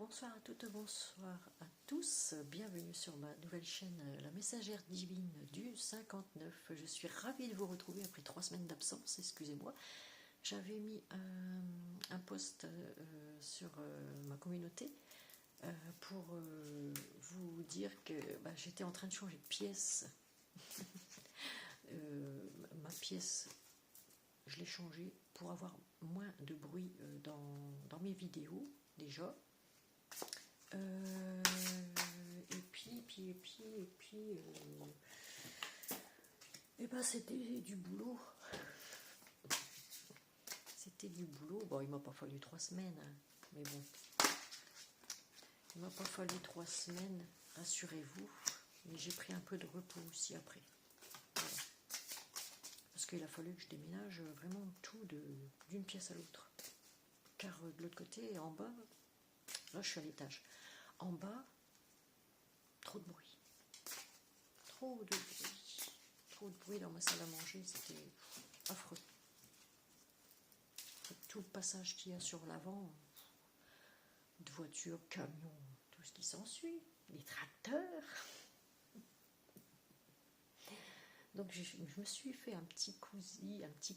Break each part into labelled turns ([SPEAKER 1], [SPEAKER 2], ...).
[SPEAKER 1] Bonsoir à toutes, bonsoir à tous, bienvenue sur ma nouvelle chaîne La Messagère Divine du 59. Je suis ravie de vous retrouver après 3 semaines d'absence, excusez-moi. J'avais mis un post sur ma communauté pour vous dire que j'étais en train de changer de pièce. Ma pièce, je l'ai changée pour avoir moins de bruit dans mes vidéos déjà. Et puis, c'était du boulot. C'était du boulot. Bon, il m'a pas fallu 3 semaines, hein, mais bon. Il m'a pas fallu 3 semaines, rassurez-vous. Mais j'ai pris un peu de repos aussi après. Voilà. Parce qu'il a fallu que je déménage vraiment tout d'une pièce à l'autre. Car de l'autre côté, en bas, là je suis à l'étage. En bas, trop de bruit. Trop de bruit. Trop de bruit dans ma salle à manger, c'était affreux. Tout le passage qu'il y a sur l'avant, de voitures, camions, tout ce qui s'ensuit, les tracteurs. Donc je me suis fait un petit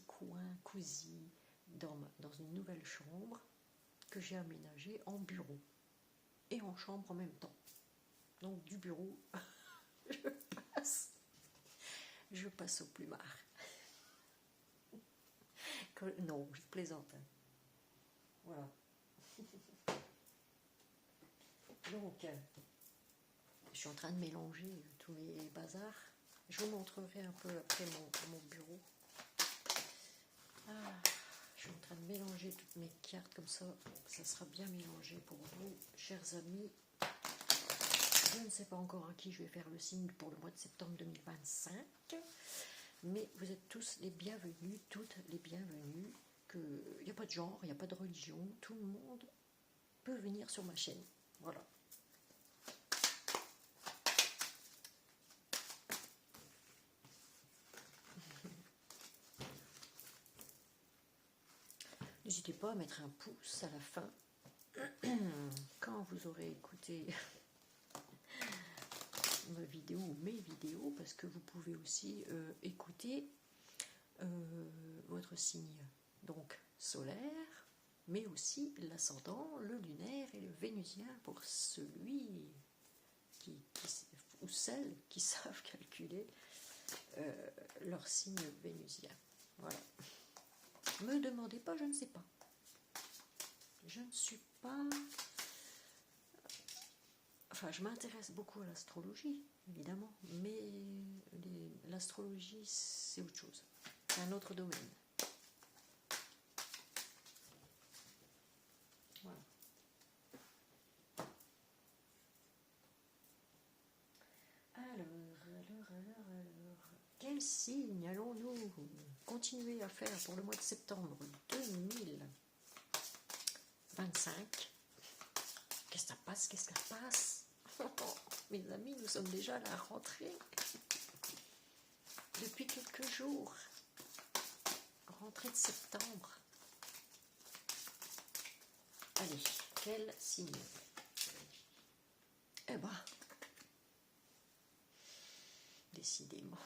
[SPEAKER 1] coin cosy dans une nouvelle chambre que j'ai aménagée en bureau et en chambre en même temps. Donc du bureau, je passe au plumard. Non, je plaisante. Hein. Voilà. Donc, je suis en train de mélanger tous mes bazars. Je vous montrerai un peu après mon bureau. Je suis en train de mélanger toutes mes cartes comme ça. Ça sera bien mélangé pour vous, chers amis. Je ne sais pas encore à qui je vais faire le signe pour le mois de septembre 2025. Mais vous êtes tous les bienvenus, toutes les bienvenues. Il n'y a pas de genre, il n'y a pas de religion. Tout le monde peut venir sur ma chaîne. Voilà. N'hésitez pas à mettre un pouce à la fin quand vous aurez écouté ma vidéo ou mes vidéos, parce que vous pouvez aussi écouter votre signe, donc solaire, mais aussi l'ascendant, le lunaire et le vénusien pour celui ou celles qui savent calculer leur signe vénusien. Voilà. Me demandez pas, je ne sais pas. Je ne suis pas... Enfin, je m'intéresse beaucoup à l'astrologie, évidemment, mais l'astrologie, c'est autre chose. C'est un autre domaine. Voilà. Alors, quel signe allons-nous continuer à faire pour le mois de septembre 2025? Qu'est-ce que ça passe? Qu'est-ce que ça passe? Mes amis, nous sommes déjà à la rentrée. Depuis quelques jours. Rentrée de septembre. Allez, quel signe? Eh ben, décidément.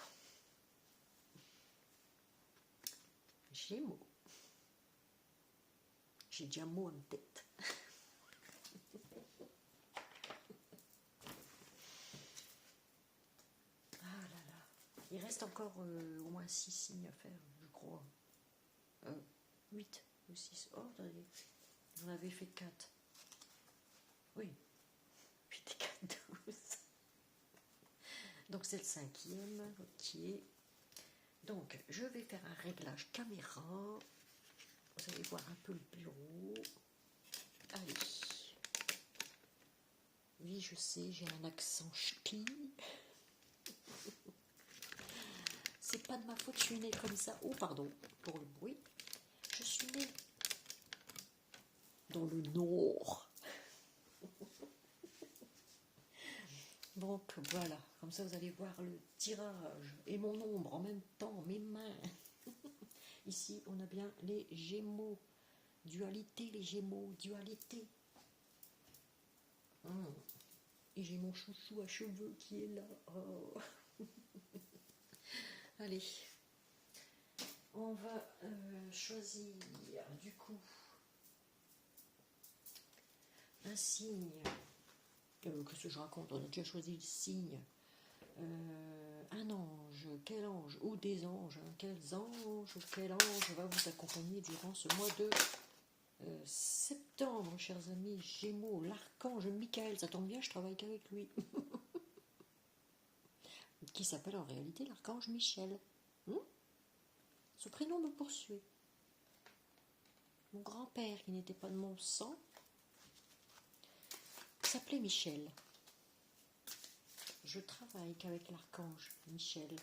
[SPEAKER 1] Gémeaux. J'ai déjà mot en tête. Ah là là. Il reste encore au moins 6 signes à faire, je crois. 8 ou 6. Oh, attendez. J'en avais fait 4. Oui. 8 et 4, 12. Donc c'est le 5e. Ok. Donc, je vais faire un réglage caméra. Vous allez voir un peu le bureau. Allez. Oui, je sais, j'ai un accent ch'ti. C'est pas de ma faute, je suis née comme ça. Oh, pardon, pour le bruit. Je suis née dans le Nord. Donc, voilà. Comme ça, vous allez voir le tirage et mon ombre en même temps, mes mains. Ici, on a bien les Gémeaux. Dualité, les Gémeaux, dualité. Et j'ai mon chouchou à cheveux qui est là. Oh. Allez, on va choisir du coup un signe. Qu'est-ce que je raconte? On a déjà choisi le signe. Un ange, quel ange, ou des anges, hein, quels anges, quel ange va vous accompagner durant ce mois de septembre, chers amis Gémeaux, l'archange Michael, ça tombe bien, je travaille qu'avec lui, qui s'appelle en réalité l'archange Michel. Ce prénom me poursuit. Mon grand-père, qui n'était pas de mon sang, s'appelait Michel. Je travaille qu'avec l'archange Michel.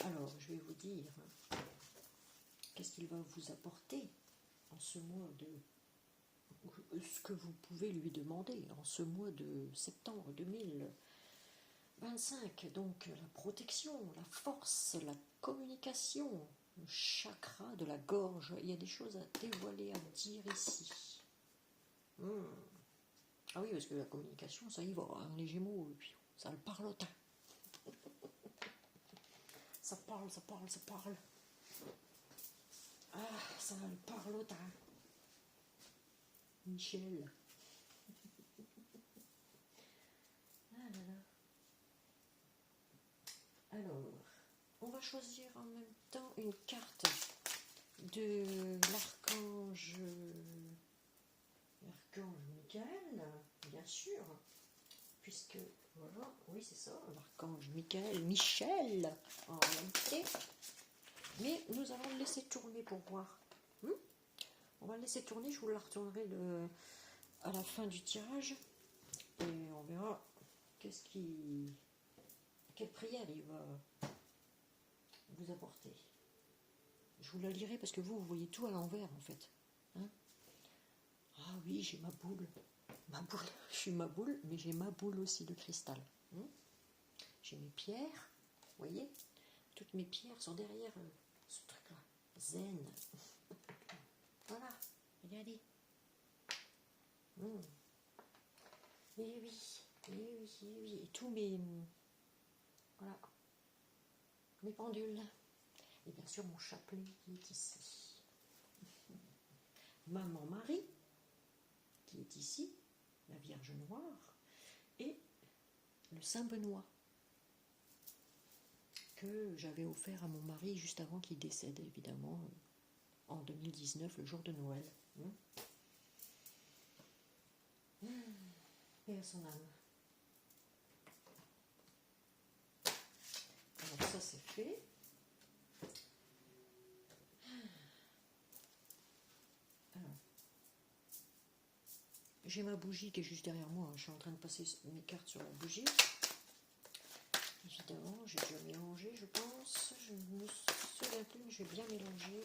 [SPEAKER 1] Alors, je vais vous dire qu'est-ce qu'il va vous apporter en ce mois de... ce que vous pouvez lui demander en ce mois de septembre 2025. Donc, la protection, la force, la communication, le chakra de la gorge. Il y a des choses à dévoiler, à dire ici. Ah oui, parce que la communication, ça y va, hein, les Gémeaux, et puis ça le parlotin. Ça parle, ça parle, ça parle. Ah, ça le parlotin. Michel. Ah là là. Alors, on va choisir en même temps une carte de l'archange Michael, bien sûr, puisque, voilà, oui c'est ça, l'archange Michel, en réalité, mais nous allons le laisser tourner pour voir. On va le laisser tourner, je vous la retournerai à la fin du tirage, et on verra quelle prière il va vous apporter. Je vous la lirai parce que vous voyez tout à l'envers en fait. Ah oui, j'ai ma boule. Je suis ma boule, mais j'ai ma boule aussi de cristal. J'ai mes pierres, vous voyez? Toutes mes pierres sont derrière ce truc-là. Zen. Voilà, regardez. Et oui. Et tous mes... Voilà. Mes pendules. Et bien sûr, mon chapelet qui est ici. Maman Marie, qui est ici. La Vierge Noire. Et le Saint Benoît. Que j'avais offert à mon mari juste avant qu'il décède, évidemment, en 2019, le jour de Noël. Et à son âme. Alors ça c'est fait. Alors, j'ai ma bougie qui est juste derrière moi. Je suis en train de passer mes cartes sur la bougie. Évidemment, j'ai déjà mélangé, je pense. Je ne me souviens plus, mais je vais bien mélanger.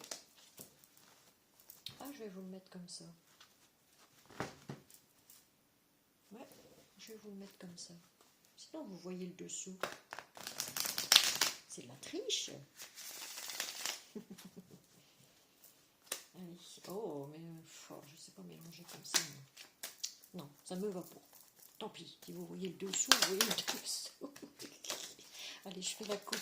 [SPEAKER 1] Ah, je vais vous le mettre comme ça. Ouais, je vais vous le mettre comme ça. Sinon, vous voyez le dessous. C'est de la triche. Allez. Oh, mais je ne sais pas mélanger comme ça. Non, ça ne me va pas. Tant pis, si vous voyez le dessous, vous voyez le dessous. Allez, je fais la coupe.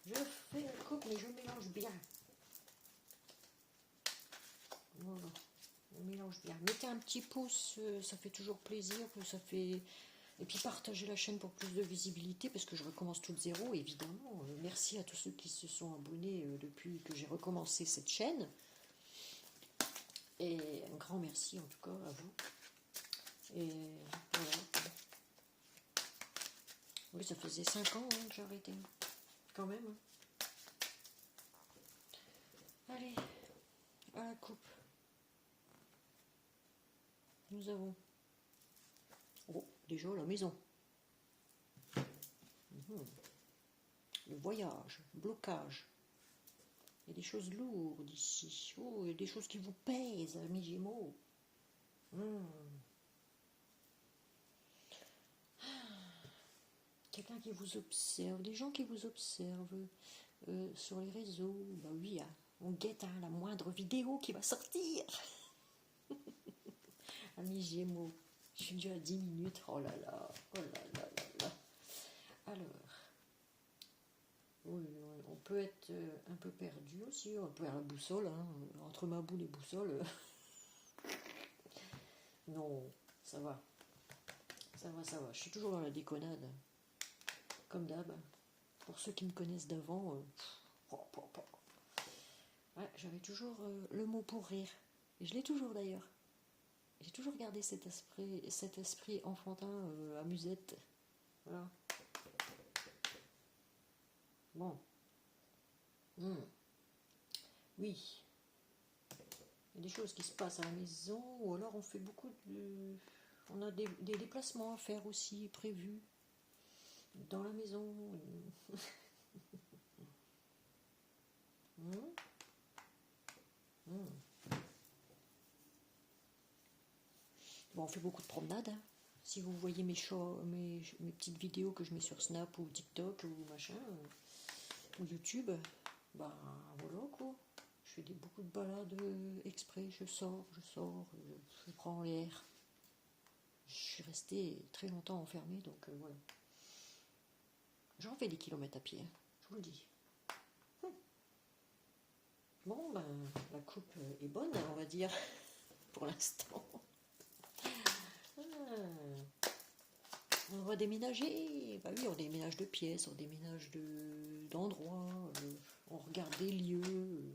[SPEAKER 1] Je fais la coupe, mais je mélange bien. Voilà, on mélange bien. Mettez un petit pouce, ça fait toujours plaisir. Ça fait... Et puis partagez la chaîne pour plus de visibilité, parce que je recommence tout de zéro, évidemment. Merci à tous ceux qui se sont abonnés depuis que j'ai recommencé cette chaîne. Et un grand merci en tout cas à vous. Et voilà. Oui, ça faisait 5 ans que j'ai arrêté. Quand même. Allez, à la coupe. Nous avons... Oh, déjà la maison. Le voyage, blocage. Il y a des choses lourdes ici. Oh, il y a des choses qui vous pèsent, amis Gémeaux. Quelqu'un qui vous observe, des gens qui vous observent sur les réseaux. Bah oui, on guette la moindre vidéo qui va sortir. Amis Gémeaux, je suis déjà à 10 minutes. Oh là là, oh là là là là. Alors, oui, on peut être un peu perdu aussi. On peut avoir la boussole, hein, entre ma boule et boussole. Non, ça va. Ça va, ça va. Je suis toujours dans la déconnade. Comme d'hab. Pour ceux qui me connaissent d'avant, ouais, j'avais toujours le mot pour rire. Et je l'ai toujours d'ailleurs. J'ai toujours gardé cet esprit enfantin, amusette. Voilà. Bon. Oui. Il y a des choses qui se passent à la maison, ou alors on fait beaucoup de... On a des déplacements à faire aussi, prévus. Dans la maison. Bon, on fait beaucoup de promenades. Hein. Si vous voyez mes petites vidéos que je mets sur Snap ou TikTok ou machin, ou YouTube, bah voilà quoi. Je fais beaucoup de balades exprès, je sors, je prends l'air. Je suis restée très longtemps enfermée, donc voilà. J'en fais des kilomètres à pied, hein, je vous le dis. Bon, ben, la coupe est bonne, on va dire, pour l'instant. On va déménager. Bah oui, on déménage de pièces, on déménage d'endroits, on regarde des lieux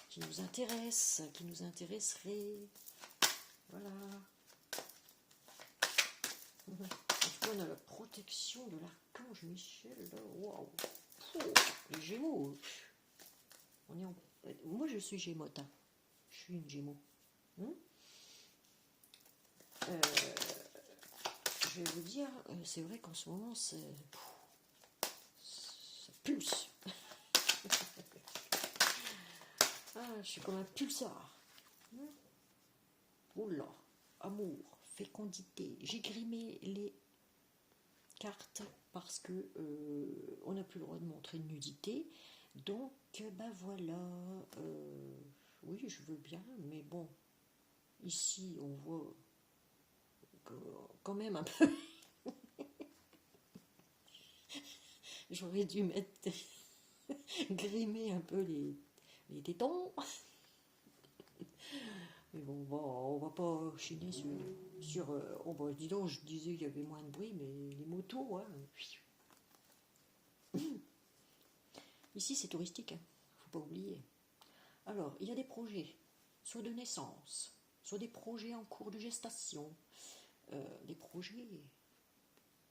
[SPEAKER 1] qui nous intéressent, qui nous intéresseraient. Voilà. En tout cas, on a la protection de l'archange Michel. Waouh. Les Gémeaux. Moi, je suis Gémote. Hein. Je suis une Gémeaux. Je vais vous dire, c'est vrai qu'en ce moment, ça pulse. Je suis comme un pulsar. Oula, amour, fécondité. J'ai grimé les cartes parce que on n'a plus le droit de montrer de nudité. Donc, ben voilà. Oui, je veux bien, mais bon, ici, on voit quand même un peu. J'aurais dû mettre grimer un peu les tétons. Mais bon, on va pas chiner sur oh bah dis donc, je disais qu'il y avait moins de bruit, mais les motos, hein. Ici c'est touristique, hein, faut pas oublier. Alors, il y a des projets, soit de naissance, soit des projets en cours de gestation, des projets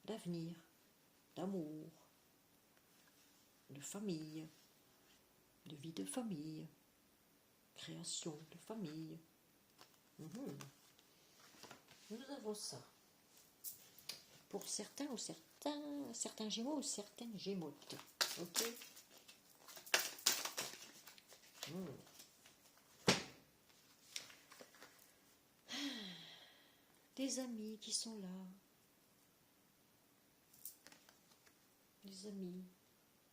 [SPEAKER 1] d'avenir, d'amour, de famille, de vie de famille, création de famille. Nous avons ça. Pour certains ou certains Gémeaux ou certaines Gémotes. Ok. Des amis qui sont là. Des amis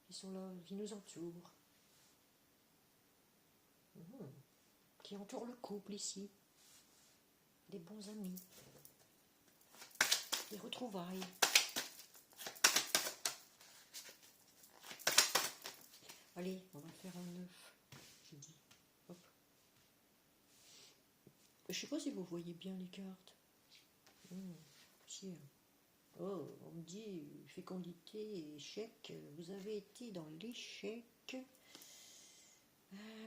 [SPEAKER 1] qui sont là, qui nous entourent. Qui entourent le couple ici. Des bons amis. Des retrouvailles. Allez, on va faire un 9. J'ai dit. Hop. Je sais pas si vous voyez bien les cartes. Si. Oh, on me dit fécondité, échec. Vous avez été dans l'échec.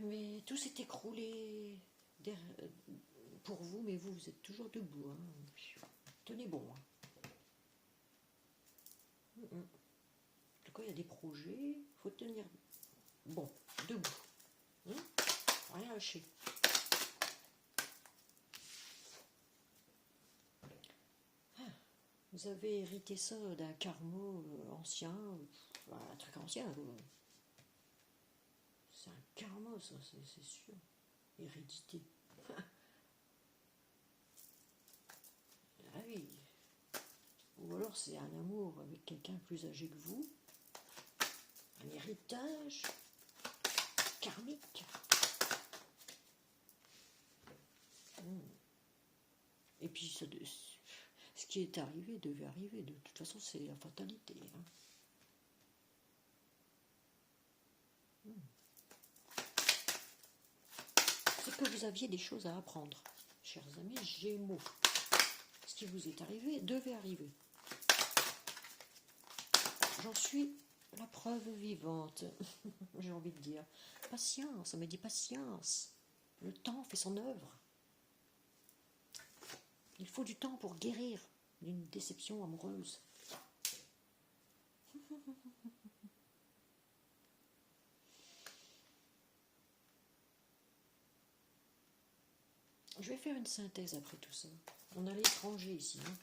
[SPEAKER 1] Mais tout s'est écroulé pour vous, mais vous êtes toujours debout. Hein. Tenez bon. Hein. En tout cas, il y a des projets. Il faut tenir bon, debout. Rien lâcher. Vous avez hérité ça d'un karma ancien, un truc ancien. C'est un karma, ça, c'est sûr. Hérédité. Ah oui. Ou alors c'est un amour avec quelqu'un plus âgé que vous. Un héritage karmique. Et Et puis, ce qui est arrivé devait arriver. De toute façon, c'est la fatalité. Hein. C'est que vous aviez des choses à apprendre, chers amis Gémeaux. Ce qui vous est arrivé devait arriver. J'en suis la preuve vivante, j'ai envie de dire. Patience, on me dit patience. Le temps fait son œuvre. Il faut du temps pour guérir d'une déception amoureuse. Je vais faire une synthèse après tout ça. On a l'étranger ici, hein.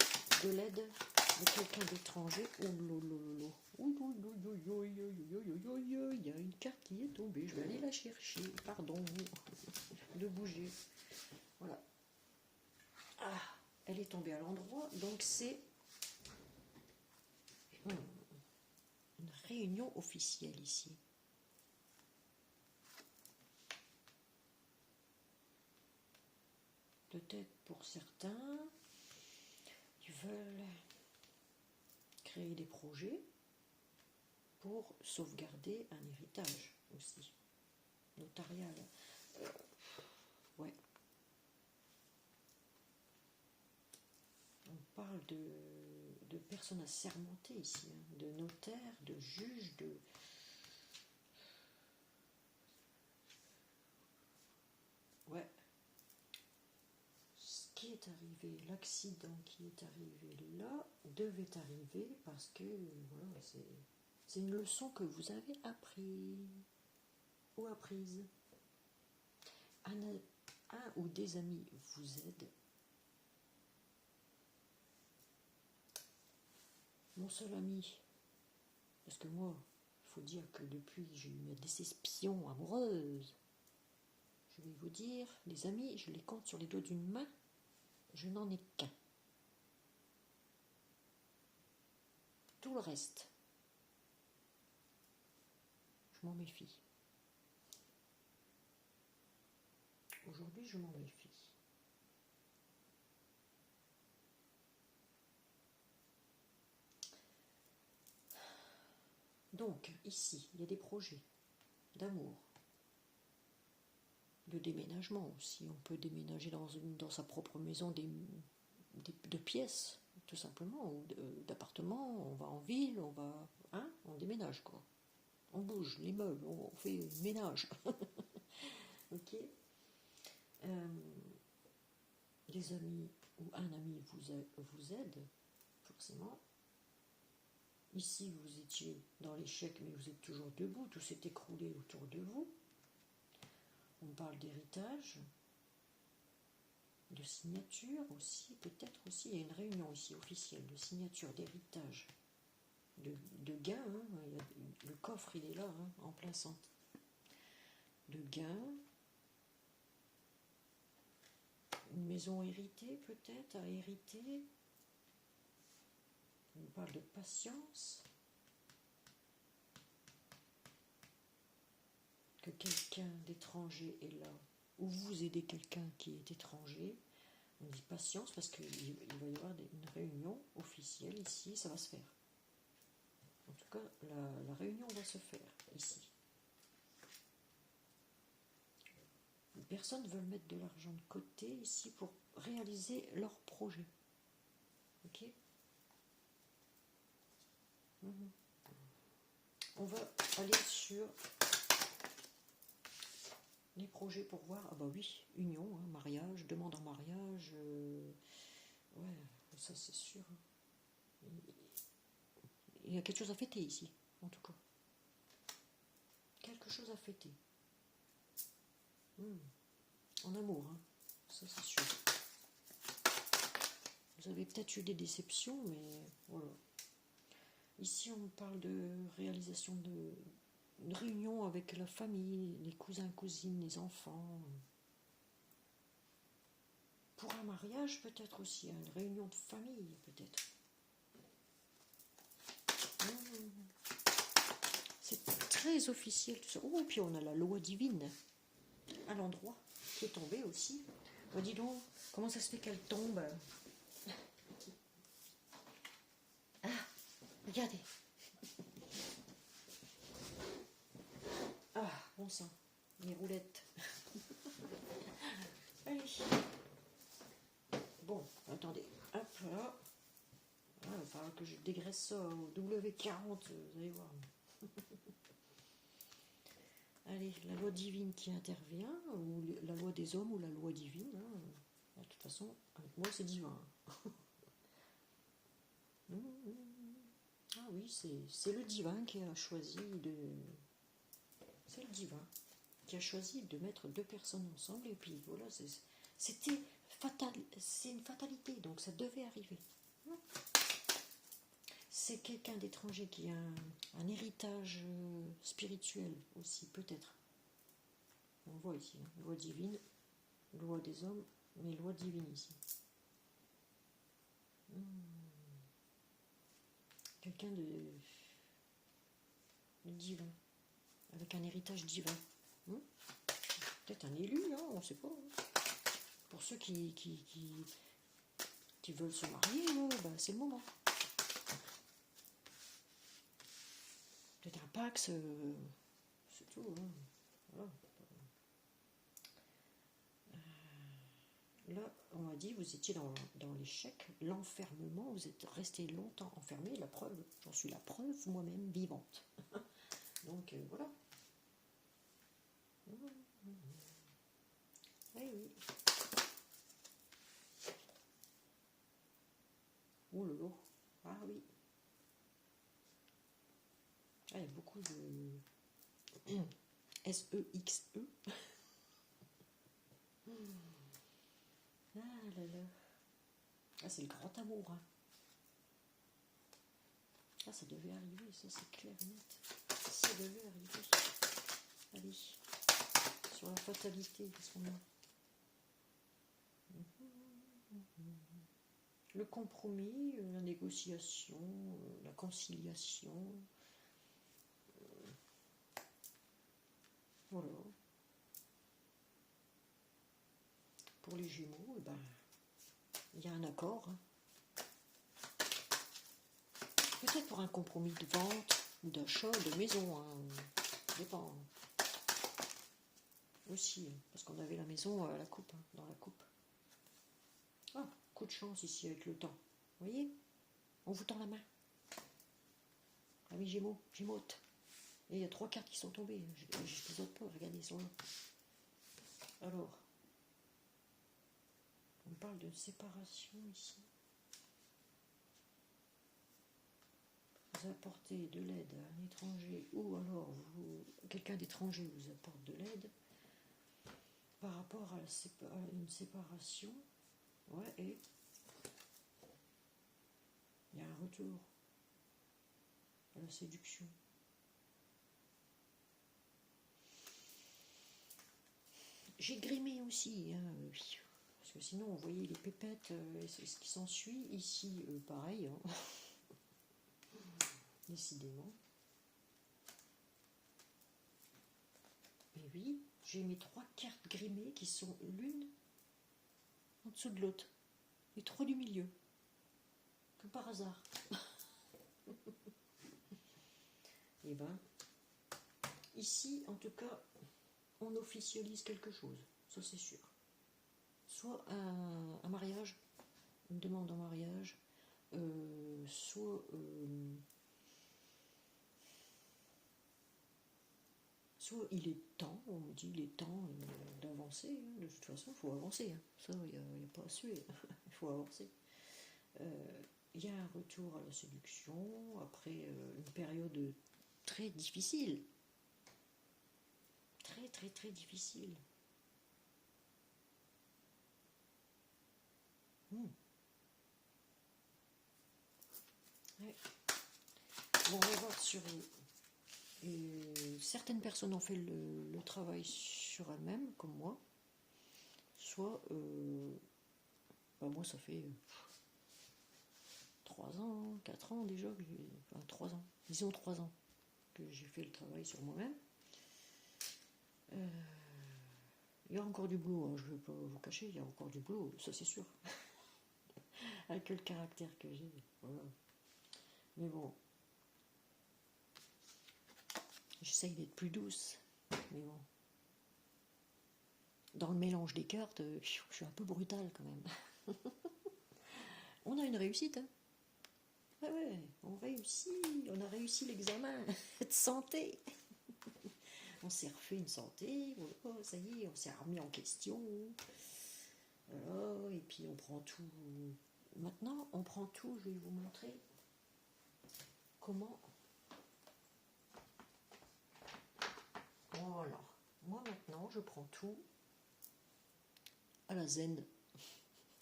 [SPEAKER 1] De l'aide de quelqu'un d'étranger. Oh lolo. Il y a une carte qui est tombée. Je vais aller la chercher. Pardon de bouger. Voilà. Ah, elle est tombée à l'endroit. Donc c'est une réunion officielle ici. Peut-être pour certains, ils veulent créer des projets pour sauvegarder un héritage aussi, notarial. Ouais. On parle de personnes assermentées ici, hein, de notaires, de juges, de... Ouais. Ce qui est arrivé, l'accident qui est arrivé là, devait arriver parce que, voilà, c'est une leçon que vous avez appris ou apprise. Un ou des amis vous aident. Mon seul ami, parce que moi, il faut dire que depuis j'ai eu ma déception amoureuse, je vais vous dire, les amis, je les compte sur les doigts d'une main, je n'en ai qu'un. Tout le reste, je m'en méfie. Aujourd'hui, je m'en méfie. Donc, ici, il y a des projets d'amour, de déménagement aussi. On peut déménager dans sa propre maison de pièces, tout simplement, ou d'appartements. On va en ville, on va... Hein, on déménage, quoi. On bouge les meubles, on fait le ménage. Ok. Des amis ou un ami vous aide, forcément. Ici, vous étiez dans l'échec, mais vous êtes toujours debout, tout s'est écroulé autour de vous. On parle d'héritage, de signature aussi, peut-être aussi, il y a une réunion ici officielle de signature d'héritage, de gain, hein, le coffre il est là, hein, en plein centre, de gain, une maison héritée peut-être, à hériter, on parle de patience, que quelqu'un d'étranger est là, ou vous aidez quelqu'un qui est étranger, on dit patience parce qu'il va y avoir une réunion officielle ici, ça va se faire. En tout cas, la réunion va se faire ici. Les personnes veulent mettre de l'argent de côté ici pour réaliser leur projet. Ok. On va aller sur les projets pour voir. Ah bah oui, union, hein, mariage, demande en mariage. Ouais, ça c'est sûr. Il y a quelque chose à fêter ici, en tout cas. Quelque chose à fêter. En amour, hein. Ça c'est sûr. Vous avez peut-être eu des déceptions, mais voilà. Ici, on parle de réalisation de réunion avec la famille, les cousins, cousines, les enfants. Pour un mariage, peut-être aussi, une réunion de famille, peut-être. C'est très officiel tout ça. Oh, puis on a la loi divine à l'endroit qui est tombée aussi. Oh, dis donc, comment ça se fait qu'elle tombe? Ah, regardez. Ah, bon sang, mes roulettes. Allez. Bon, attendez. Hop, là. Ah, il va falloir que je dégraisse ça au W40, vous allez voir. Allez, la loi divine qui intervient, ou la loi des hommes, ou la loi divine. Hein. De toute façon, avec moi, c'est divin. Ah oui, c'est le divin qui a choisi de... C'est le divin qui a choisi de mettre deux personnes ensemble, et puis voilà, c'était fatal, c'est une fatalité, donc ça devait arriver. C'est quelqu'un d'étranger qui a un héritage spirituel aussi, peut-être. On voit ici, hein, loi divine, loi des hommes, mais loi divine ici. Quelqu'un de divin, avec un héritage divin. Peut-être un élu, hein, on ne sait pas. Hein. Pour ceux qui veulent se marier, bah, c'est le moment. Peut-être un Pax, c'est tout. Hein. Voilà. Là, on m'a dit, vous étiez dans l'échec, l'enfermement, vous êtes resté longtemps enfermé, la preuve, j'en suis la preuve moi-même vivante. Donc, voilà. Oui, oui. Oh là là. Ah oui. Ah, il y a beaucoup de S-E-X-E. Ah là là. Ah, c'est le grand amour. Hein. Ah, ça devait arriver, ça c'est clair et net. Ça devait arriver. Allez. Sur la fatalité, qu'est-ce qu'on a? Le compromis, la négociation, la conciliation. Voilà. Pour les Gémeaux, ben, il y a un accord. Hein. Peut-être pour un compromis de vente ou d'achat de maison. Hein. Ça dépend. Aussi, parce qu'on avait la maison à la coupe, hein, dans la coupe. Ah, coup de chance ici avec le temps. Vous voyez? On vous tend la main. Amis Gémeaux, Gémeautes. Et il y a 3 cartes qui sont tombées. Je ne les autres pas, regardez, ils sont là. Alors, on parle de séparation ici. Vous apportez de l'aide à un étranger, ou alors quelqu'un d'étranger vous apporte de l'aide par rapport à une séparation. Ouais, et il y a un retour à la séduction. J'ai grimé aussi, hein, parce que sinon, vous voyez les pépettes, c'est ce qui s'ensuit. Ici, pareil, hein. Décidément. Et oui, j'ai mes 3 cartes grimées qui sont l'une en dessous de l'autre. Les 3 du milieu. Comme par hasard. Et ben, ici, en tout cas, on officialise quelque chose. Ça, c'est sûr. Soit un mariage, une demande en mariage, soit il est temps, on me dit il est temps d'avancer. Hein. De toute façon, il faut avancer. Hein. Ça, il n'y a pas à suer. Il faut avancer. Il y a un retour à la séduction après une période très difficile. Très, très, très difficile. Ouais. Bon, on va voir sur... certaines personnes ont fait le travail sur elles-mêmes, comme moi. Soit... bah moi, ça fait 3 ans, 4 ans déjà, enfin 3 ans, disons 3 ans que j'ai fait le travail sur moi-même. Il y a encore du boulot, hein, je ne vais pas vous cacher, il y a encore du boulot, ça c'est sûr. Avec le caractère que j'ai, voilà. Mais bon, j'essaye d'être plus douce, mais bon. Dans le mélange des cartes, je suis un peu brutale quand même. On a une réussite, hein. Ah ouais, on réussit, on a réussi l'examen de santé. On s'est refait une santé, voilà, ça y est, on s'est remis en question. Voilà, et puis on prend tout. Maintenant, on prend tout, je vais vous montrer comment. Voilà, moi maintenant, je prends tout à la zen.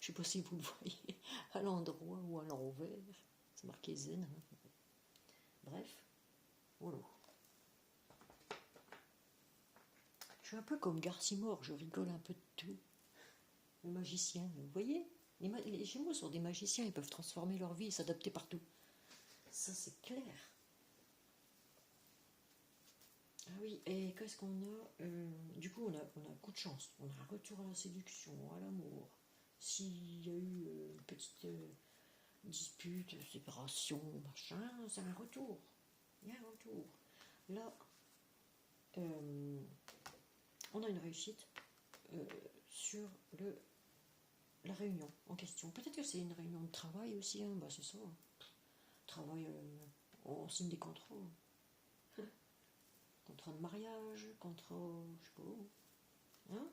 [SPEAKER 1] Je sais pas si vous le voyez, à l'endroit ou à l'envers. C'est marqué zen. Hein. Bref, voilà. Je suis un peu comme Garcimore, je rigole un peu de tout. Le magicien, vous voyez, les Gémeaux sont des magiciens, ils peuvent transformer leur vie et s'adapter partout. Ça, c'est clair. Ah oui, et qu'est-ce qu'on a du coup, on a coup de chance. On a un retour à la séduction, à l'amour. S'il y a eu une petite dispute, séparation, machin, c'est un retour. Il y a un retour. Là, on a une réussite sur la réunion en question. Peut-être que c'est une réunion de travail aussi, hein, bah c'est ça. Travail, on signe des contrats. Contrat de mariage, contrat, je sais pas où. Hein,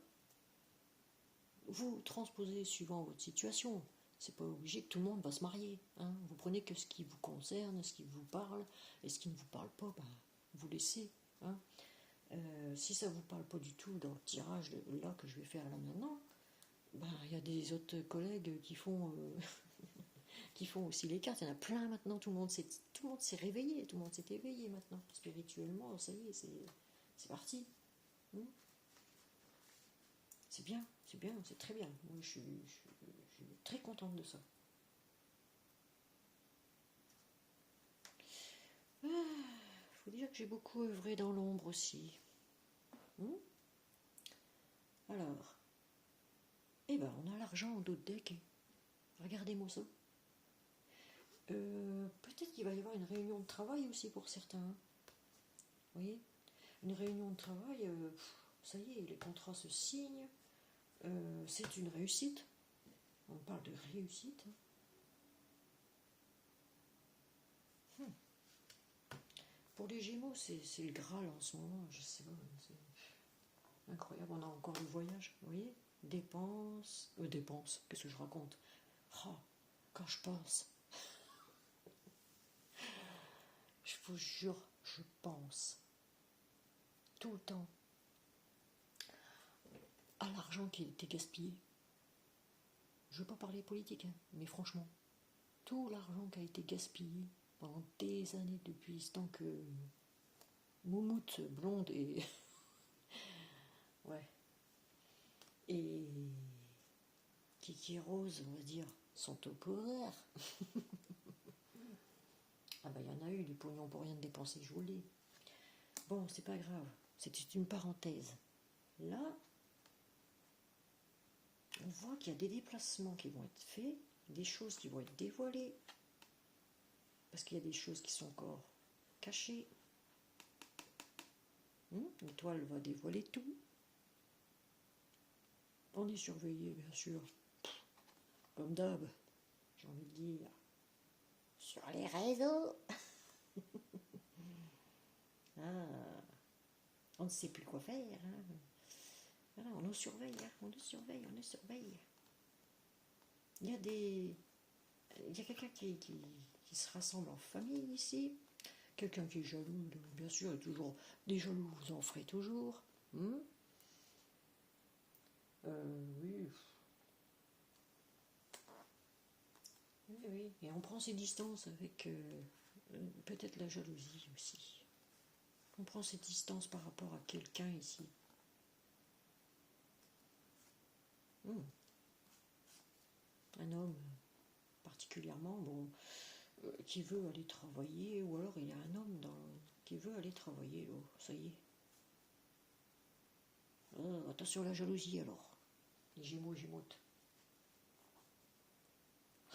[SPEAKER 1] vous transposez suivant votre situation. C'est pas obligé que tout le monde va se marier. Hein. Vous prenez que ce qui vous concerne, ce qui vous parle, et ce qui ne vous parle pas, bah, vous laissez. Hein. Si ça vous parle pas du tout dans le tirage là que je vais faire là maintenant, bah, y a des autres collègues qui font qui font aussi les cartes. Il y en a plein maintenant. Tout le monde s'est réveillé, tout le monde s'est éveillé maintenant. Spirituellement, ça y est, c'est parti. C'est bien, c'est très bien. Moi, je suis très contente de ça. Faut dire que j'ai beaucoup œuvré dans l'ombre aussi. Alors, eh ben, on a l'argent en dos de deck. Regardez-moi ça. Peut-être qu'il va y avoir une réunion de travail aussi pour certains. Vous voyez, une réunion de travail, ça y est, les contrats se signent. C'est une réussite. On parle de réussite. Pour les Gémeaux, c'est le Graal en ce moment. Je sais pas, c'est incroyable. On a encore le voyage, vous voyez. Dépenses, qu'est-ce que je raconte? Oh, quand je pense, je vous jure, je pense tout le temps à l'argent qui a été gaspillé. Je ne veux pas parler politique, hein, mais franchement, tout l'argent qui a été gaspillé pendant des années depuis ce temps que Moumoute blonde et ouais et Kiki Rose, on va dire, sont au pouvoir. Ah bah il y en a eu du pognon pour rien de dépenser, je vous le dis. Bon, c'est pas grave, c'était une parenthèse. Là, on voit qu'il y a des déplacements qui vont être faits, des choses qui vont être dévoilées, parce qu'il y a des choses qui sont encore cachées. L'étoile va dévoiler tout. On est surveillé, bien sûr, comme d'hab, j'ai envie de dire, sur les réseaux. Ah, on ne sait plus quoi faire. Hein. Voilà, on nous surveille, hein. On nous surveille, on nous surveille. Il y a quelqu'un qui se rassemble en famille ici. Quelqu'un qui est jaloux, bien sûr, et toujours des jaloux, vous en ferez toujours. Oui. Oui. Et on prend ses distances avec peut-être la jalousie aussi. On prend ses distances par rapport à quelqu'un ici. Un homme particulièrement, bon, qui veut aller travailler, ou alors il y a un homme qui veut aller travailler, oh, ça y est. Attention à la jalousie alors. Les Gémeaux, Gémeautes.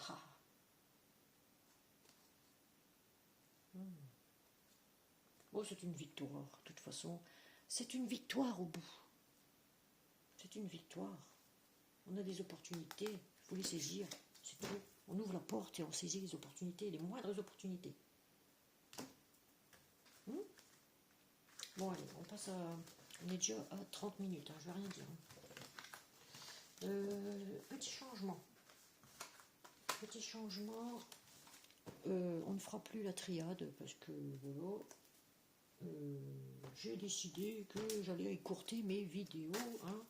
[SPEAKER 1] Ah. Bon, c'est une victoire. De toute façon, c'est une victoire au bout. C'est une victoire. On a des opportunités, il faut les saisir. C'est tout. On ouvre la porte et on saisit les opportunités, les moindres opportunités. Bon, allez, on passe à... On est déjà à 30 minutes, hein, je ne vais rien dire. Petit changement. Petit changement. On ne fera plus la triade parce que voilà. J'ai décidé que j'allais écourter mes vidéos. Hein.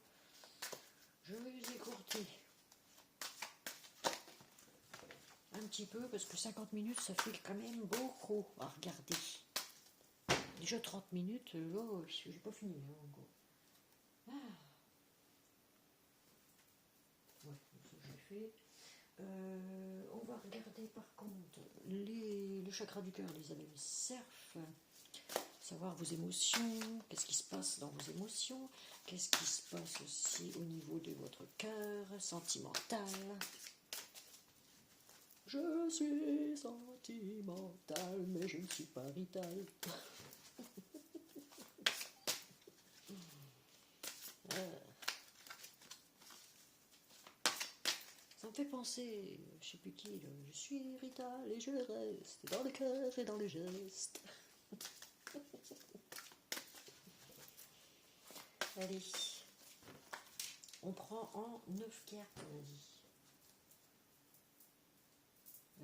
[SPEAKER 1] Je vais les écourter un petit peu parce que 50 minutes ça fait quand même beaucoup à regarder. Déjà 30 minutes, là, j'ai pas fini encore. Ah. Ouais, ça j'ai fait. On va regarder par contre le chakra du cœur, les amis, cerf. Savoir vos émotions, qu'est-ce qui se passe dans vos émotions, qu'est-ce qui se passe aussi au niveau de votre cœur sentimental. Je suis sentimental, mais je ne suis pas vital. Ça me fait penser, je sais plus qui, là, je suis Rital et je reste dans le cœur et dans les gestes. Allez, on prend en 9 cartes, on a dit.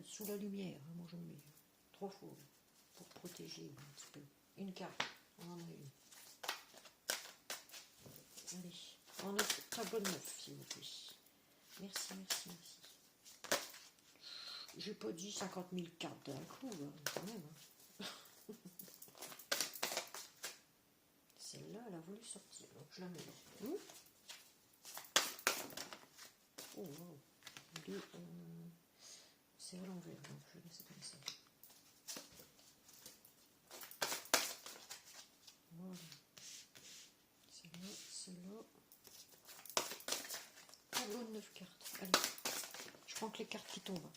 [SPEAKER 1] Sous la lumière, hein, moi je me mets 3 fois pour protéger un petit peu. Une carte, on en a une. Allez, en 9, tableau de 9 s'il vous plaît. Merci, merci, merci. J'ai pas dit 50 000 cartes d'un coup, hein, quand même. Hein. Celle-là, elle a voulu sortir, donc je la mets là. Oh, wow. C'est à l'envers, donc je vais laisser comme ça. Voilà. Celle-là. Tableau de 9 cartes. Allez, je prends que les cartes qui tombent.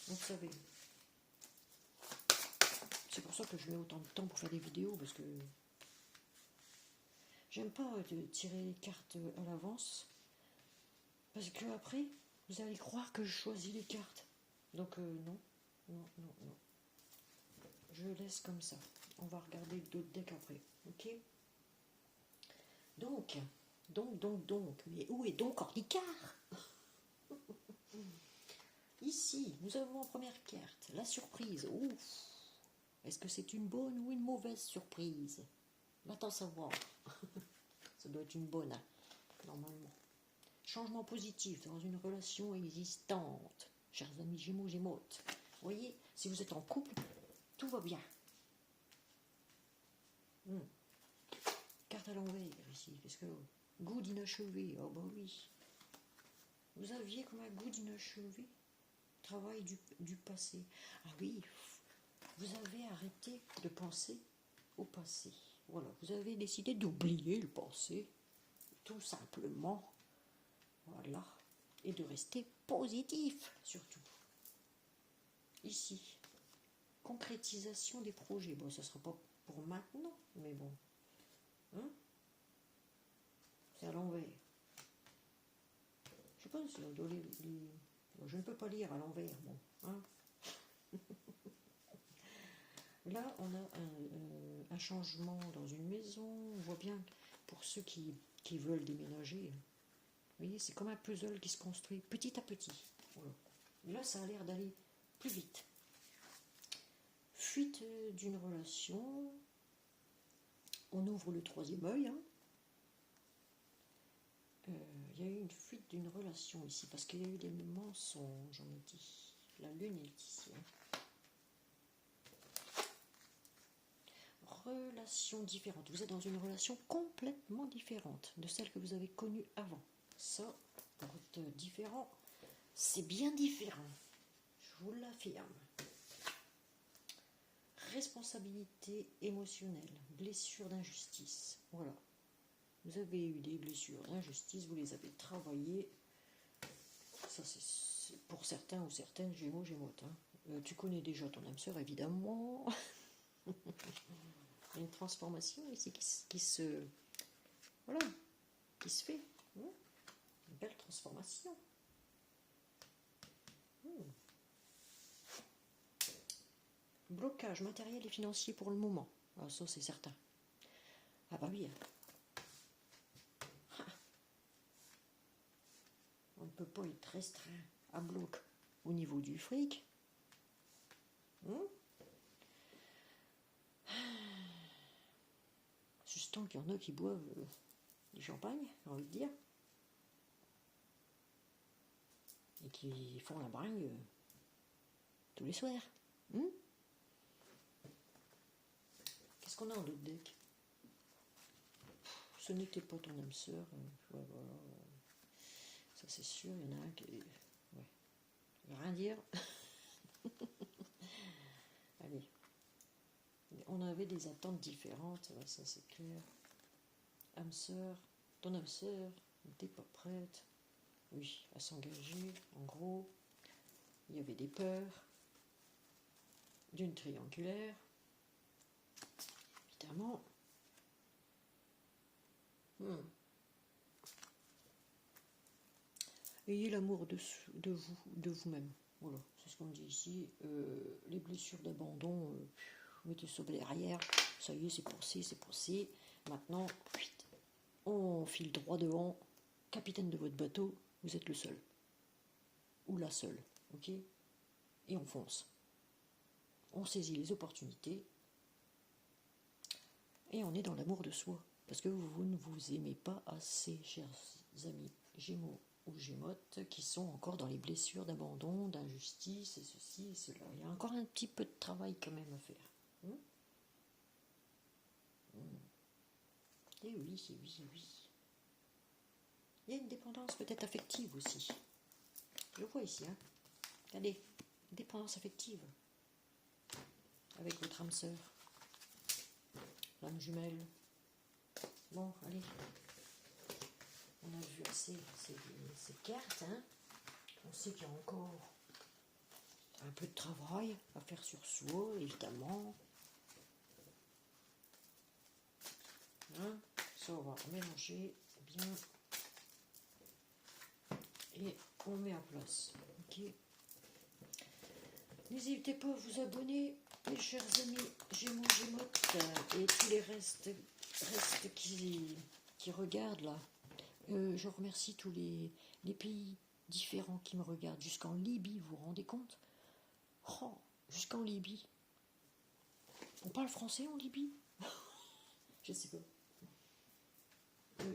[SPEAKER 1] Vous savez. C'est pour ça que je mets autant de temps pour faire des vidéos, parce que j'aime pas tirer les cartes à l'avance, parce que après, vous allez croire que je choisis les cartes. Donc non. Je laisse comme ça. On va regarder d'autres decks après. Ok? Donc. Mais où est donc Orlicard? Ici, nous avons en première carte la surprise. Ouf! Est-ce que c'est une bonne ou une mauvaise surprise? Va-t-en savoir. Ça doit être une bonne, hein, normalement. Changement positif dans une relation existante. Chers amis Gémeaux, Gémeautes. Vous voyez, si vous êtes en couple, tout va bien. Carte à l'envers ici, parce que goût d'inachevé, oh bah oui. Vous aviez comme un goût d'inachevé, travail du passé. Ah oui, vous avez arrêté de penser au passé. Voilà, vous avez décidé d'oublier le passé, tout simplement. Voilà, et de rester positif, surtout. Ici, concrétisation des projets. Bon, ça ne sera pas pour maintenant, mais bon. Hein? C'est à l'envers. Je sais pas si on doit bon, je ne peux pas lire à l'envers, bon. Hein? Là, on a un changement dans une maison. On voit bien, pour ceux qui veulent déménager, vous voyez, c'est comme un puzzle qui se construit petit à petit. Voilà. Là, ça a l'air d'aller plus vite. Fuite d'une relation. On ouvre le troisième œil. Hein. Il y a eu une fuite d'une relation ici, parce qu'il y a eu des mensonges, on me dit. La lune est ici. Hein. Relation différente. Vous êtes dans une relation complètement différente de celle que vous avez connue avant. Ça, pour être différent, c'est bien différent. Je vous l'affirme. Responsabilité émotionnelle, blessure d'injustice. Voilà. Vous avez eu des blessures d'injustice, vous les avez travaillées. Ça, c'est pour certains ou certaines Gémeaux, Gémeautes. Hein. Tu connais déjà ton âme sœur, évidemment. Il y a une transformation ici qui se... Voilà, qui se fait. Une belle transformation. Blocage matériel et financier pour le moment. Ah, ça, c'est certain. Ah bah oui. On ne peut pas être restreint à bloc au niveau du fric. Juste tant qu'il y en a qui boivent du champagne, j'ai envie de dire. Et qui font la bringue tous les soirs. Qu'est-ce qu'on a en d'autres deck? Ce n'était pas ton âme sœur. Ouais, voilà. Ça c'est sûr, il y en a un qui est... Ouais. Je vais rien dire. Allez. On avait des attentes différentes, ça c'est clair. Âme sœur, ton âme sœur n'était pas prête. Oui, à s'engager, en gros. Il y avait des peurs. D'une triangulaire. Évidemment. Ayez l'amour de vous-même. Voilà, c'est ce qu'on dit ici. Les blessures d'abandon, mettez ça derrière. Ça y est, c'est passé. Maintenant, on file droit devant. Capitaine de votre bateau, vous êtes le seul. Ou la seule, ok? Et on fonce. On saisit les opportunités. Et on est dans l'amour de soi. Parce que vous ne vous aimez pas assez, chers amis Gémeaux ou Gémotes, qui sont encore dans les blessures d'abandon, d'injustice, et ceci et cela. Il y a encore un petit peu de travail quand même à faire. Et oui, et oui, et oui. Il y a une dépendance peut-être affective aussi. Je le vois ici, hein. Regardez, dépendance affective. Avec votre âme sœur. L'âme jumelle. Bon, allez. On a vu assez ces cartes, hein. On sait qu'il y a encore un peu de travail à faire sur soi, évidemment. Hein, ça, on va mélanger bien. Et on met en place. Ok. N'hésitez pas à vous abonner, mes chers amis Gémeaux, Gémotes, et tous les restes qui regardent là. Je remercie tous les pays différents qui me regardent. Jusqu'en Libye, vous vous rendez compte? Oh, jusqu'en Libye. On parle français en Libye? Je sais pas.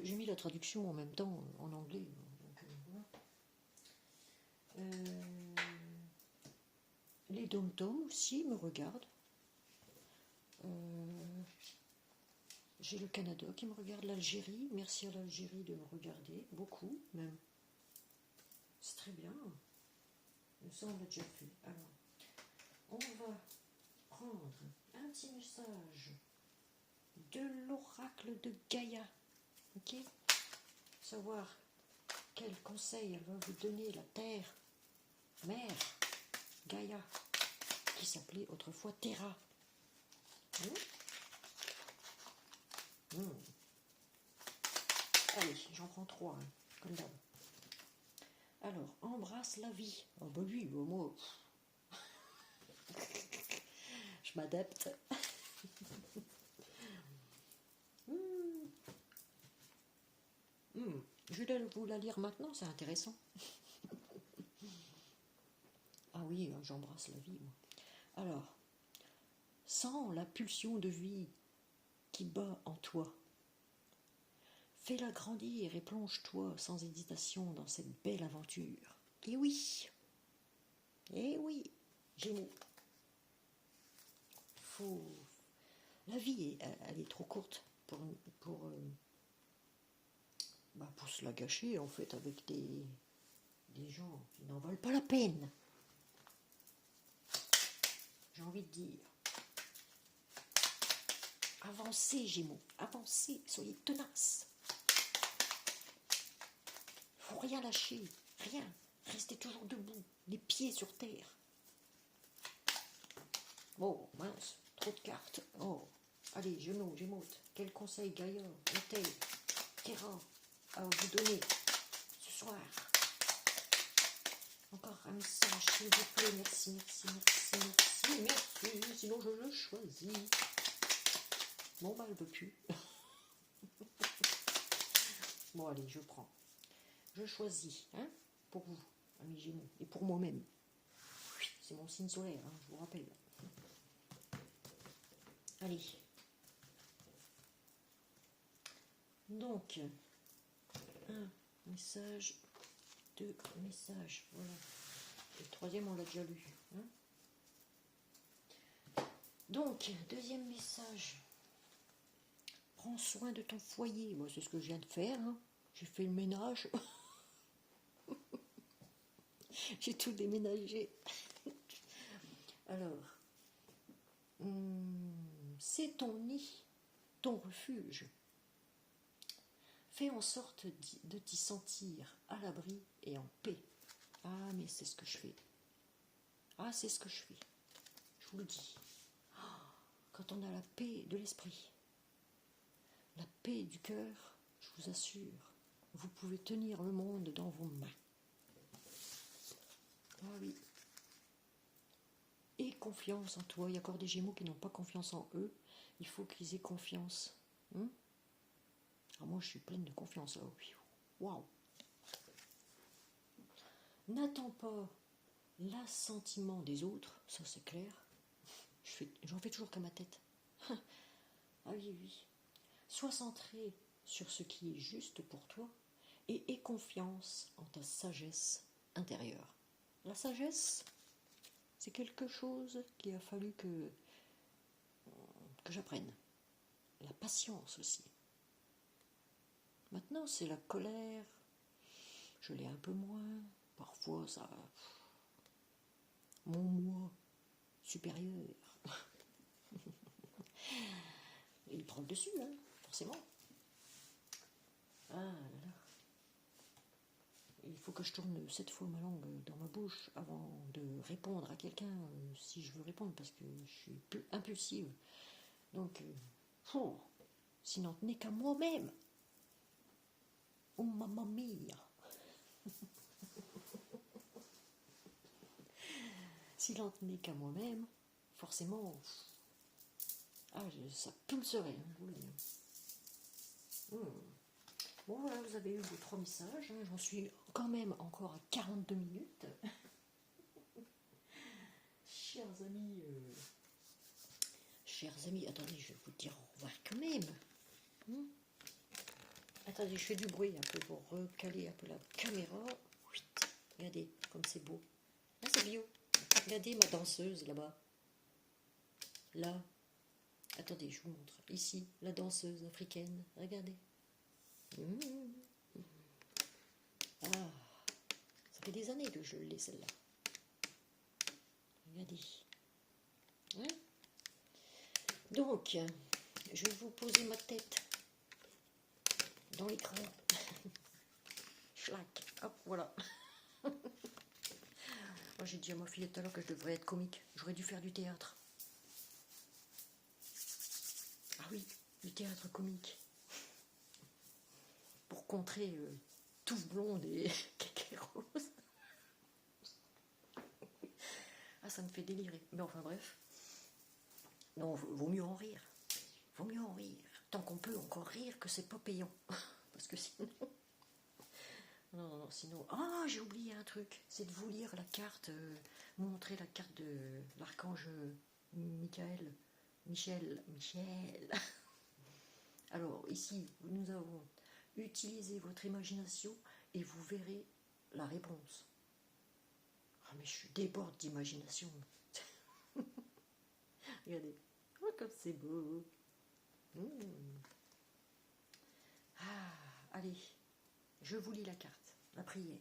[SPEAKER 1] J'ai mis la traduction en même temps en anglais. Donc, voilà. Les dom-toms aussi me regardent. J'ai le Canada qui me regarde, l'Algérie. Merci à l'Algérie de me regarder, beaucoup même. C'est très bien. Ça, on l'a déjà fait. Alors, on va prendre un petit message de l'oracle de Gaïa. Ok? Savoir quel conseil elle va vous donner la Terre, Mère, Gaïa, qui s'appelait autrefois Terra. Allez, j'en prends 3, hein, comme d'hab. Alors, embrasse la vie. Ah bah oui, bah moi, je m'adapte. Je vais vous la lire maintenant, c'est intéressant. Ah oui, j'embrasse la vie, moi. Alors, sens la pulsion de vie qui bat en toi. Fais-la grandir et plonge-toi sans hésitation dans cette belle aventure. Et oui, Gémeaux. La vie, elle est trop courte pour se la gâcher, en fait, avec des gens qui n'en valent pas la peine. J'ai envie de dire. Avancez, Gémeaux, avancez, soyez tenaces. faut rien lâcher, rien. Restez toujours debout, les pieds sur terre. Oh, mince, trop de cartes. Oh, allez, Gémeaux, Gémeautes. Quel conseil Gaïa, Montaigne, Terra à vous donner ce soir? Encore un message, s'il vous plaît. Merci, merci, merci, merci, merci. Sinon, je le choisis. Bon, bah, elle veut plus. Bon, allez, je prends. Je choisis, hein, pour vous, amis Gémeaux, et pour moi-même. C'est mon signe solaire, hein, je vous rappelle. Allez. Donc, un message, deux messages, voilà. Et le troisième, on l'a déjà lu. Hein. Donc, deuxième message. Prends soin de ton foyer. Moi, c'est ce que je viens de faire. Hein. J'ai fait le ménage. J'ai tout déménagé. Alors, c'est ton nid, ton refuge. Fais en sorte de t'y sentir à l'abri et en paix. Ah, mais c'est ce que je fais. Ah, c'est ce que je fais. Je vous le dis. Quand on a la paix de l'esprit, la paix du cœur, je vous assure, vous pouvez tenir le monde dans vos mains. Ah oui. Et confiance en toi. Il y a encore des Gémeaux qui n'ont pas confiance en eux. Il faut qu'ils aient confiance. Alors moi, je suis pleine de confiance. Là. Waouh. N'attends pas l'assentiment des autres, ça c'est clair. J'en fais toujours qu'à ma tête. Ah oui, oui. Sois centré sur ce qui est juste pour toi et aie confiance en ta sagesse intérieure. La sagesse, c'est quelque chose qu'il a fallu que j'apprenne. La patience aussi. Maintenant, c'est la colère. Je l'ai un peu moins. Parfois, ça... Mon moi supérieur. Il prend le dessus, hein, forcément. Ah là là. Il faut que je tourne 7 fois ma langue dans ma bouche avant de répondre à quelqu'un, si je veux répondre, parce que je suis plus impulsive. Donc, s'il n'en tenait qu'à moi-même. Oh mamma mia. S'il en tenait qu'à moi-même, forcément, ça pulserait, hein, je vous le dis. Bon, voilà, vous avez eu vos 3 messages. Hein, j'en suis quand même encore à 42 minutes. Chers amis, attendez, je vais vous dire au revoir quand même. Attendez, je fais du bruit un peu pour recaler un peu la caméra. Regardez comme c'est beau. Là, c'est bio. Regardez ma danseuse là-bas. Là. Attendez, je vous montre. Ici, la danseuse africaine. Regardez. Ah, ça fait des années que je l'ai celle-là. Regardez. Hein? Donc, je vais vous poser ma tête dans l'écran. Schlac. Hop, voilà. Moi, j'ai dit à ma fille tout à l'heure que je devrais être comique. J'aurais dû faire du théâtre. Ah oui, du théâtre comique. Pour contrer Touffe Blonde et Kéké Rose. Ah, ça me fait délirer. Mais enfin, bref. Non, vaut mieux en rire. Vaut mieux en rire. Tant qu'on peut encore rire, que c'est pas payant. Parce que sinon... Non, sinon... Ah, j'ai oublié un truc. C'est de vous lire la carte, montrer la carte de l'archange Michel. Alors, ici, nous avons utilisé votre imagination et vous verrez la réponse. Ah, mais je déborde d'imagination. Regardez. Oh, comme c'est beau. Ah, allez. Je vous lis la carte, la prière.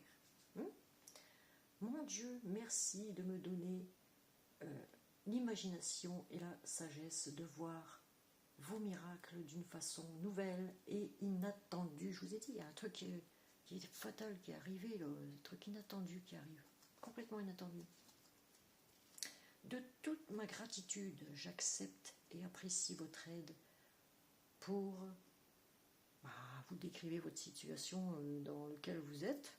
[SPEAKER 1] Mon Dieu, merci de me donner l'imagination et la sagesse de voir vos miracles d'une façon nouvelle et inattendue. Je vous ai dit, il y a un truc qui est fatal, qui est arrivé, le truc inattendu qui arrive, complètement inattendu. De toute ma gratitude, j'accepte et apprécie votre aide pour... vous décrivez votre situation dans laquelle vous êtes,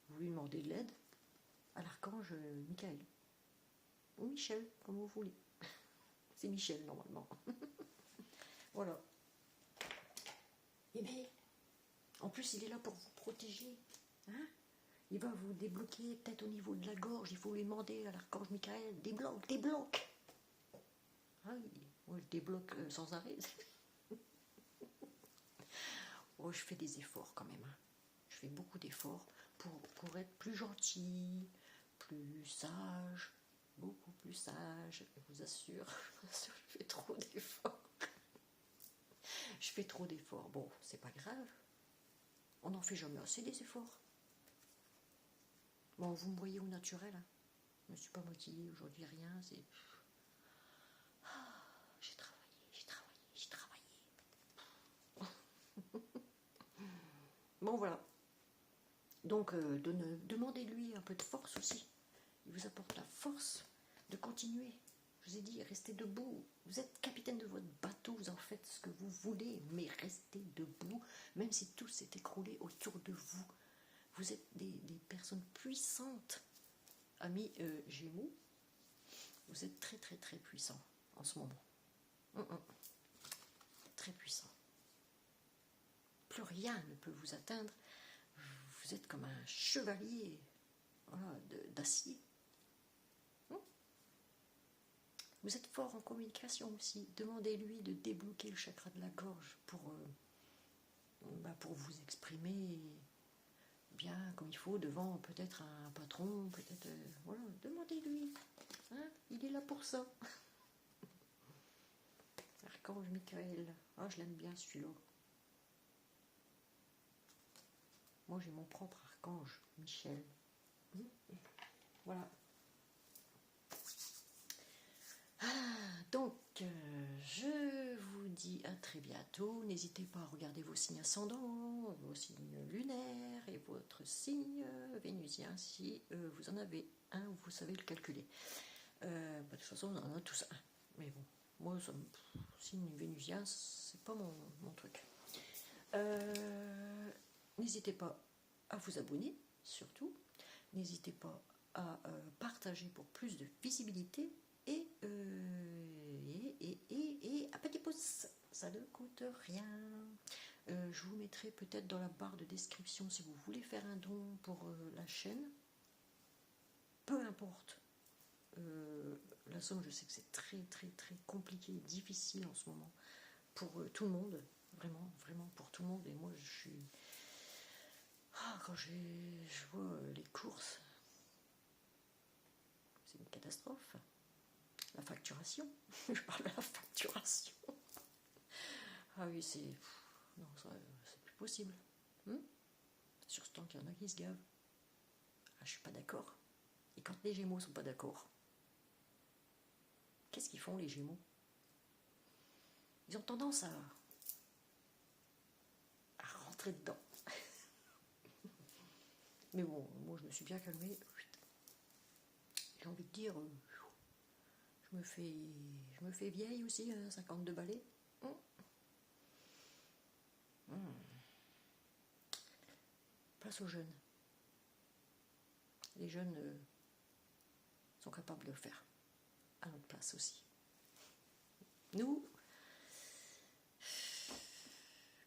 [SPEAKER 1] vous lui demandez de l'aide à l'archange Michael, ou Michel, comme vous voulez. C'est Michel, normalement. Voilà. Et mais, en plus, il est là pour vous protéger. Hein? Il va vous débloquer peut-être au niveau de la gorge. Il faut lui demander à l'archange Michael, débloque, débloque. Ah oui, moi je débloque sans arrêt. Oh, je fais des efforts quand même. Hein. Je fais beaucoup d'efforts pour être plus gentil, plus sage, beaucoup plus sage. Je vous assure, je fais trop d'efforts. Je fais trop d'efforts. Bon, c'est pas grave. On n'en fait jamais assez des efforts. Bon, vous me voyez au naturel. Hein. Je ne me suis pas maquillée aujourd'hui, rien. C'est... j'ai travaillé. Bon, voilà. Donc, demandez-lui un peu de force aussi. Il vous apporte la force de continuer. Je vous ai dit, restez debout. Vous êtes capitaine de votre bateau, vous en faites ce que vous voulez, mais restez debout, même si tout s'est écroulé autour de vous. Vous êtes des personnes puissantes. Amis Gémeaux, vous êtes très très très puissants en ce moment. Très puissant. Plus rien ne peut vous atteindre. Vous êtes comme un chevalier, voilà, d'acier. Vous êtes fort en communication aussi. Demandez-lui de débloquer le chakra de la gorge pour vous exprimer bien comme il faut devant peut-être un patron, peut-être... voilà, demandez-lui. Hein, il est là pour ça. Archange Michael. Ah, je l'aime bien celui-là. Moi, j'ai mon propre archange, Michel. Voilà. Donc, je vous dis à très bientôt. N'hésitez pas à regarder vos signes ascendants, vos signes lunaires et votre signe vénusien si vous en avez un ou vous savez le calculer. De toute façon, on en a tous un. Mais bon, moi, signe vénusien, c'est pas mon truc. N'hésitez pas à vous abonner, surtout. N'hésitez pas à partager pour plus de visibilité et un petit pouce, ça ne coûte rien. Je vous mettrai peut-être dans la barre de description si vous voulez faire un don pour la chaîne. Peu importe la somme, je sais que c'est très très très compliqué et difficile en ce moment pour tout le monde, vraiment pour tout le monde. Et moi je suis... quand je vois les courses, c'est une catastrophe. La facturation, je parle de la facturation. Ah oui, c'est... non, c'est plus possible. Sur ce temps qu'il y en a qui se gavent. Ah, je suis pas d'accord. Et quand les Gémeaux sont pas d'accord, qu'est-ce qu'ils font les Gémeaux? Ils ont tendance à rentrer dedans. Mais bon, moi je me suis bien calmée. J'ai envie de dire, je me fais vieille aussi, 52 balais. Place aux jeunes. Les jeunes sont capables de le faire à notre place aussi. Nous,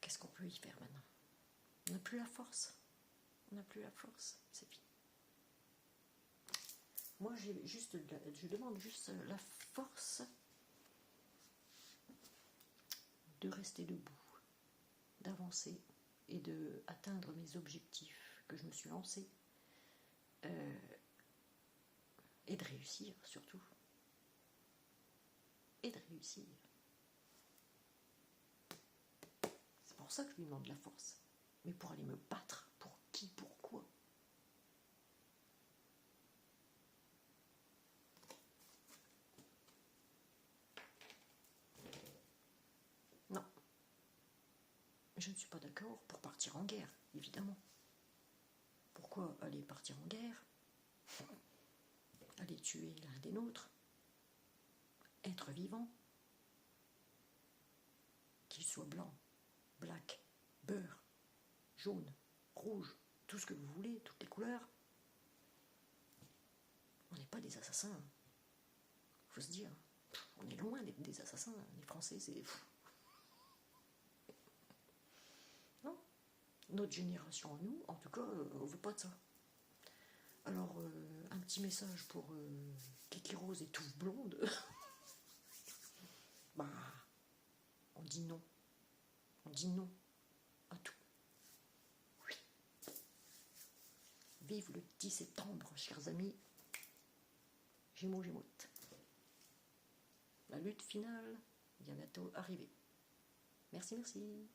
[SPEAKER 1] qu'est-ce qu'on peut y faire maintenant? On n'a plus la force. C'est fini. Moi, je demande juste la force de rester debout, d'avancer et de atteindre mes objectifs que je me suis lancés et de réussir surtout. C'est pour ça que je lui demande la force. Mais pour aller me battre, pour qui, pourquoi? Non. Je ne suis pas d'accord pour partir en guerre, évidemment. Pourquoi aller partir en guerre? Aller tuer l'un des nôtres? Être vivant? Qu'il soit blanc, black, beurre, jaune, rouge, tout ce que vous voulez, toutes les couleurs. On n'est pas des assassins. Faut se dire, on est loin d'être des assassins. Les Français, c'est... Non, notre génération, nous, en tout cas, on veut pas de ça. Alors, un petit message pour Kiki Rose et Touffe Blonde. Bah, on dit non. On dit non à tout. Oui. Vive le 10 septembre, chers amis. Gémeaux, Gémeautes. La lutte finale vient bientôt arriver. Merci, merci.